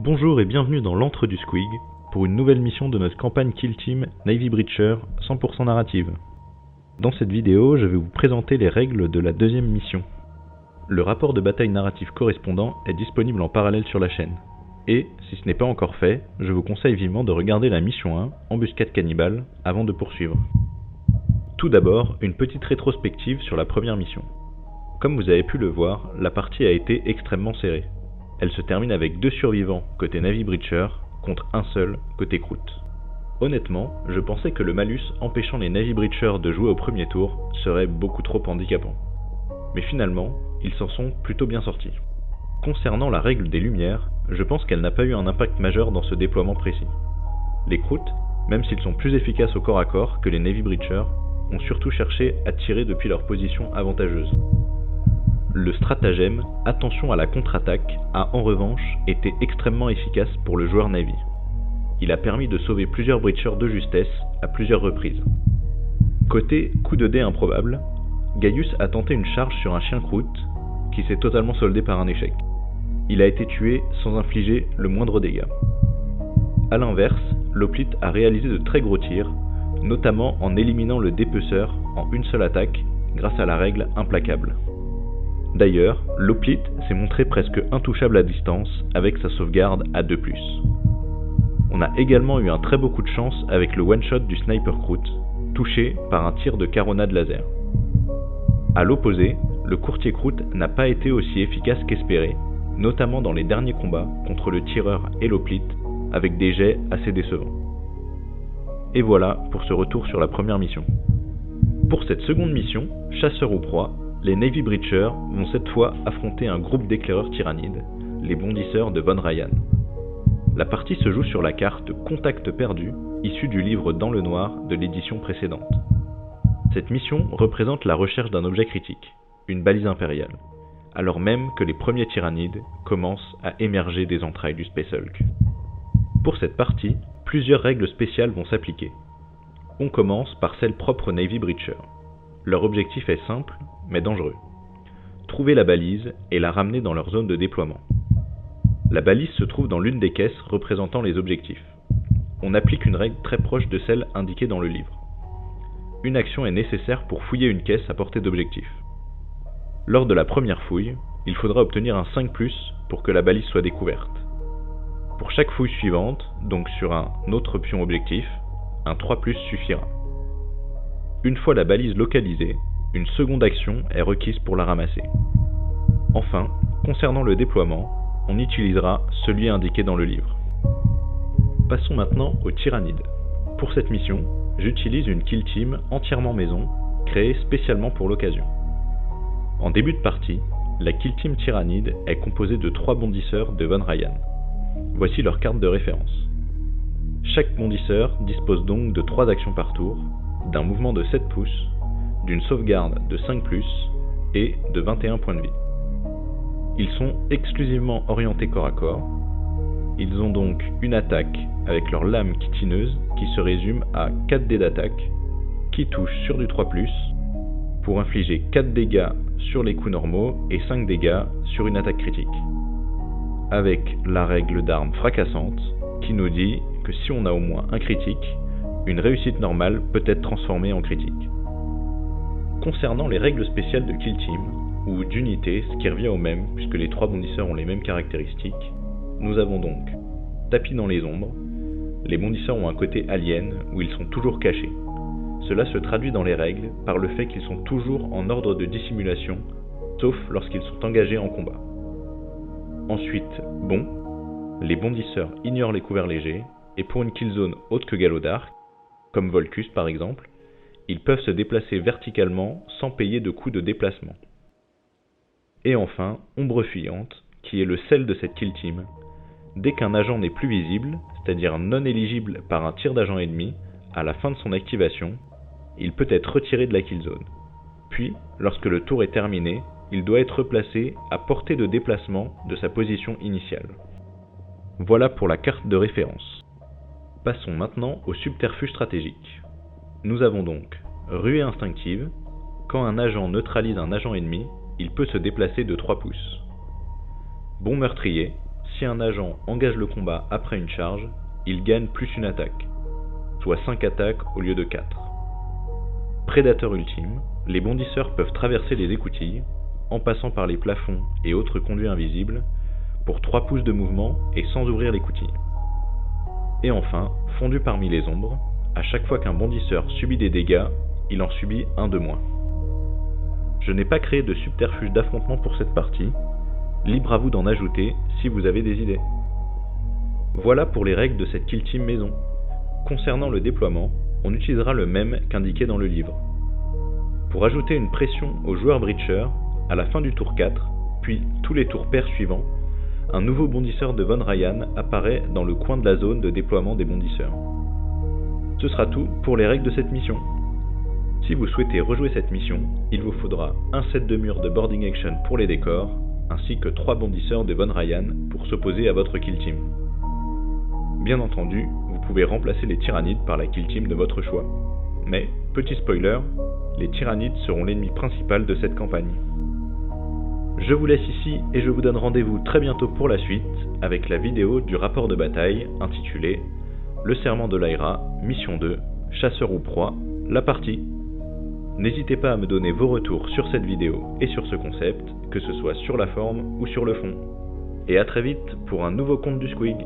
Bonjour et bienvenue dans l'antre du Squig pour une nouvelle mission de notre campagne Kill Team Navy Breacher 100% narrative. Dans cette vidéo, je vais vous présenter les règles de la deuxième mission. Le rapport de bataille narratif correspondant est disponible en parallèle sur la chaîne. Et, si ce n'est pas encore fait, je vous conseille vivement de regarder la mission 1, Embuscade cannibale, avant de poursuivre. Tout d'abord, une petite rétrospective sur la première mission. Comme vous avez pu le voir, la partie a été extrêmement serrée. Elle se termine avec 2 survivants côté Navy Breacher contre un seul côté Kroot. Honnêtement, je pensais que le malus empêchant les Navy Breachers de jouer au premier tour serait beaucoup trop handicapant. Mais finalement, ils s'en sont plutôt bien sortis. Concernant la règle des lumières, je pense qu'elle n'a pas eu un impact majeur dans ce déploiement précis. Les Kroot, même s'ils sont plus efficaces au corps à corps que les Navy Breachers, ont surtout cherché à tirer depuis leur position avantageuse. Le stratagème « Attention à la contre-attaque » a en revanche été extrêmement efficace pour le joueur Navy. Il a permis de sauver plusieurs Breachers de justesse à plusieurs reprises. Côté coup de dé improbable, Gaius a tenté une charge sur un chien Kroot qui s'est totalement soldé par un échec. Il a été tué sans infliger le moindre dégât. A l'inverse, l'Hoplite a réalisé de très gros tirs, notamment en éliminant le dépeceur en une seule attaque grâce à la règle implacable. D'ailleurs, l'Hoplite s'est montré presque intouchable à distance avec sa sauvegarde à 2+. On a également eu un très beau coup de chance avec le one-shot du Sniper Kroot, touché par un tir de caronade laser. A l'opposé, le courtier Kroot n'a pas été aussi efficace qu'espéré, notamment dans les derniers combats contre le tireur et l'Hoplite, avec des jets assez décevants. Et voilà pour ce retour sur la première mission. Pour cette seconde mission, chasseur ou proie, les Navy Breachers vont cette fois affronter un groupe d'éclaireurs tyrannides, les bondisseurs de Von Ryan. La partie se joue sur la carte Contact perdu, issue du livre Dans le Noir de l'édition précédente. Cette mission représente la recherche d'un objet critique, une balise impériale, alors même que les premiers tyrannides commencent à émerger des entrailles du Space Hulk. Pour cette partie, plusieurs règles spéciales vont s'appliquer. On commence par celle propre aux Navy Breachers. Leur objectif est simple, mais dangereux. Trouver la balise et la ramener dans leur zone de déploiement. La balise se trouve dans l'une des caisses représentant les objectifs. On applique une règle très proche de celle indiquée dans le livre. Une action est nécessaire pour fouiller une caisse à portée d'objectif. Lors de la première fouille, il faudra obtenir un 5+, pour que la balise soit découverte. Pour chaque fouille suivante, donc sur un autre pion objectif, un 3+ suffira. Une fois la balise localisée, une seconde action est requise pour la ramasser. Enfin, concernant le déploiement, on utilisera celui indiqué dans le livre. Passons maintenant aux tyrannides. Pour cette mission, j'utilise une kill team entièrement maison, créée spécialement pour l'occasion. En début de partie, la kill team tyrannide est composée de 3 bondisseurs de Von Ryan. Voici leur carte de référence. Chaque bondisseur dispose donc de 3 actions par tour, d'un mouvement de 7 pouces, d'une sauvegarde de 5+, et de 21 points de vie. Ils sont exclusivement orientés corps à corps. Ils ont donc une attaque avec leur lame chitineuse qui se résume à 4 dés d'attaque, qui touchent sur du 3+, pour infliger 4 dégâts sur les coups normaux et 5 dégâts sur une attaque critique. Avec la règle d'arme fracassante, qui nous dit que si on a au moins un critique, une réussite normale peut être transformée en critique. Concernant les règles spéciales de Kill Team, ou d'unité, ce qui revient au même puisque les 3 bondisseurs ont les mêmes caractéristiques, nous avons donc tapis dans les ombres. Les bondisseurs ont un côté alien où ils sont toujours cachés. Cela se traduit dans les règles par le fait qu'ils sont toujours en ordre de dissimulation, sauf lorsqu'ils sont engagés en combat. Ensuite, les bondisseurs ignorent les couverts légers, et pour une killzone autre que Galop d'Arc, comme Volcus par exemple, ils peuvent se déplacer verticalement sans payer de coûts de déplacement. Et enfin, Ombre Fuyante, qui est le sel de cette kill team. Dès qu'un agent n'est plus visible, c'est-à-dire non éligible par un tir d'agent ennemi, à la fin de son activation, il peut être retiré de la killzone. Puis, lorsque le tour est terminé, il doit être replacé à portée de déplacement de sa position initiale. Voilà pour la carte de référence. Passons maintenant au subterfuge stratégique. Nous avons donc ruée instinctive. Quand un agent neutralise un agent ennemi, il peut se déplacer de 3 pouces. Bon meurtrier, si si un agent engage le combat après une charge, il gagne plus une attaque, soit 5 attaques au lieu de 4. Prédateur ultime, les bondisseurs peuvent traverser les écoutilles, en passant par les plafonds et autres conduits invisibles, pour 3 pouces de mouvement et sans ouvrir l'écoutille. Et enfin, fondu parmi les ombres, à chaque fois qu'un bondisseur subit des dégâts, il en subit un de moins. Je n'ai pas créé de subterfuge d'affrontement pour cette partie, libre à vous d'en ajouter si vous avez des idées. Voilà pour les règles de cette Kill Team maison. Concernant le déploiement, on utilisera le même qu'indiqué dans le livre. Pour ajouter une pression au joueur breacher, à la fin du tour 4, puis tous les tours pairs suivants, un nouveau bondisseur de Von Ryan apparaît dans le coin de la zone de déploiement des bondisseurs. Ce sera tout pour les règles de cette mission. Si vous souhaitez rejouer cette mission, il vous faudra un set de murs de boarding action pour les décors, ainsi que 3 bondisseurs de Von Ryan pour s'opposer à votre kill team. Bien entendu, vous pouvez remplacer les tyrannides par la kill team de votre choix. Mais, petit spoiler, les tyrannides seront l'ennemi principal de cette campagne. Je vous laisse ici et je vous donne rendez-vous très bientôt pour la suite avec la vidéo du rapport de bataille intitulé « Le serment de Lyra, mission 2, chasseur ou proie, la partie ». N'hésitez pas à me donner vos retours sur cette vidéo et sur ce concept, que ce soit sur la forme ou sur le fond. Et à très vite pour un nouveau conte du Squig.